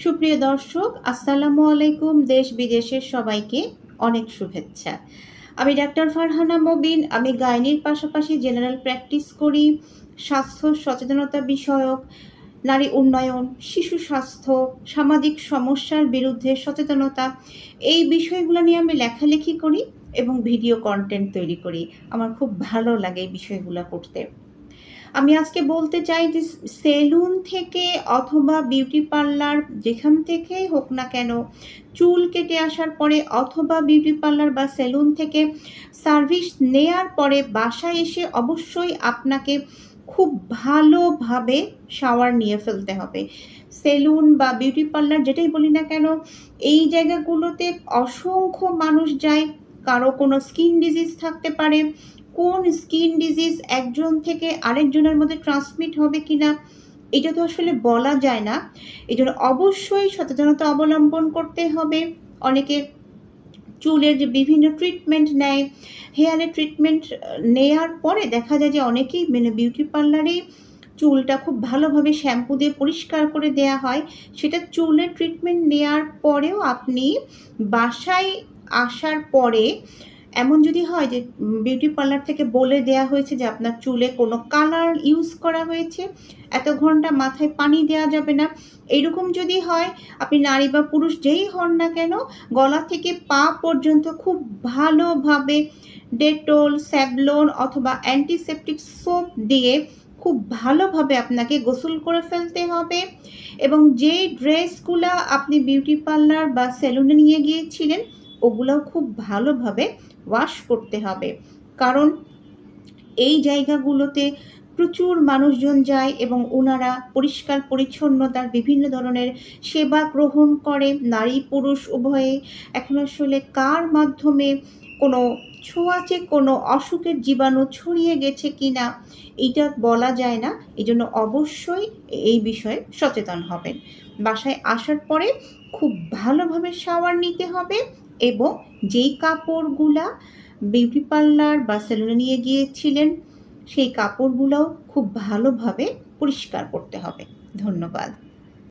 সুপ্রিয় দর্শক, আসসালামু আলাইকুম। দেশ বিদেশের সবাইকে অনেক শুভেচ্ছা। আমি ডাক্তার ফারহানা মবিন। আমি গাইনির পাশাপাশি জেনারেল প্র্যাকটিস করি। স্বাস্থ্য সচেতনতা বিষয়ক, নারী উন্নয়ন, শিশু স্বাস্থ্য, সামাজিক সমস্যার বিরুদ্ধে সচেতনতা, এই বিষয়গুলো নিয়ে আমি লেখালেখি করি এবং ভিডিও কনটেন্ট তৈরি করি। আমার খুব ভালো লাগে এই বিষয়গুলো করতে। আমি আজকে বলতে চাই যে সেলুন থেকে অথবা বিউটি পার্লার যেখান থেকেই হোক না কেন, চুল কেটে আসার পরে অথবা বিউটি পার্লার বা সেলুন থেকে সার্ভিস নেয়ার পরে বাসায় এসে অবশ্যই আপনাকে খুব ভালোভাবে শাওয়ার নিয়ে ফেলতে হবে। সেলুন বা বিউটি পার্লার যেটাই বলি না কেন, এই জায়গাগুলোতে অসংখ্য মানুষ যায়। কারো কোনো স্কিন ডিজিজ থাকতে পারে। কোন স্কিন ডিজিজ একজন থেকে আরেকজনের মধ্যে ট্রান্সমিট হবে কিনা এটা তো আসলে বলা যায় না। এজন্য অবশ্যই সচেতনতা অবলম্বন করতে হবে। অনেকে চুলের যে বিভিন্ন ট্রিটমেন্ট নেয়, হেয়ারের ট্রিটমেন্ট নেয়ার পরে দেখা যায় যে অনেকেই বিউটি পার্লারেই চুলটা খুব ভালোভাবে শ্যাম্পু দিয়ে পরিষ্কার করে দেয়া হয়। সেটা চুলের ট্রিটমেন্ট নেয়ার পরেও আপনি বাসায় আসার পরে এমন যদি হয় যে বিউটি পার্লার থেকে বলে দেয়া হয়েছে যে আপনার চুলে কোনো কালার ইউজ করা হয়েছে, এত ঘন্টা মাথায় পানি দেয়া যাবে না। এইরকম যদি হয়, আপনি নারী বা পুরুষ যেই হন না কেন, গলা থেকে পা পর্যন্ত খুব ভালোভাবে ডেটল, স্যাভলন অথবা অ্যান্টিসেপটিক সোপ দিয়ে খুব ভালোভাবে আপনাকে গোসল করে ফেলতে হবে এবং যেই ড্রেসগুলা আপনি বিউটি পার্লার বা সেলুনে নিয়ে গিয়েছিলেন, ওগুলাও খুব ভালোভাবে ওয়াশ করতে হবে। কারণ এই জায়গাগুলোতে প্রচুর মানুষজন যায় এবং ওনারা পরিষ্কার পরিচ্ছন্নতার বিভিন্ন ধরনের সেবা গ্রহণ করে, নারী পুরুষ উভয়ে। এখন আসলে কার মাধ্যমে কোনো ছোঁয়াচে কোনো অসুখের জীবাণু ছড়িয়ে গেছে কিনা এইটা বলা যায় না। এজন্য অবশ্যই এই বিষয়ে সচেতন হবেন। বাসায় আসার পরে খুব ভালোভাবে শাওয়ার নিতে হবে এবং যেই কাপড়গুলা বিউটি পার্লার বা সেলুনে নিয়ে গিয়েছিলেন, সেই কাপড়গুলোও খুব ভালোভাবে পরিষ্কার করতে হবে। ধন্যবাদ।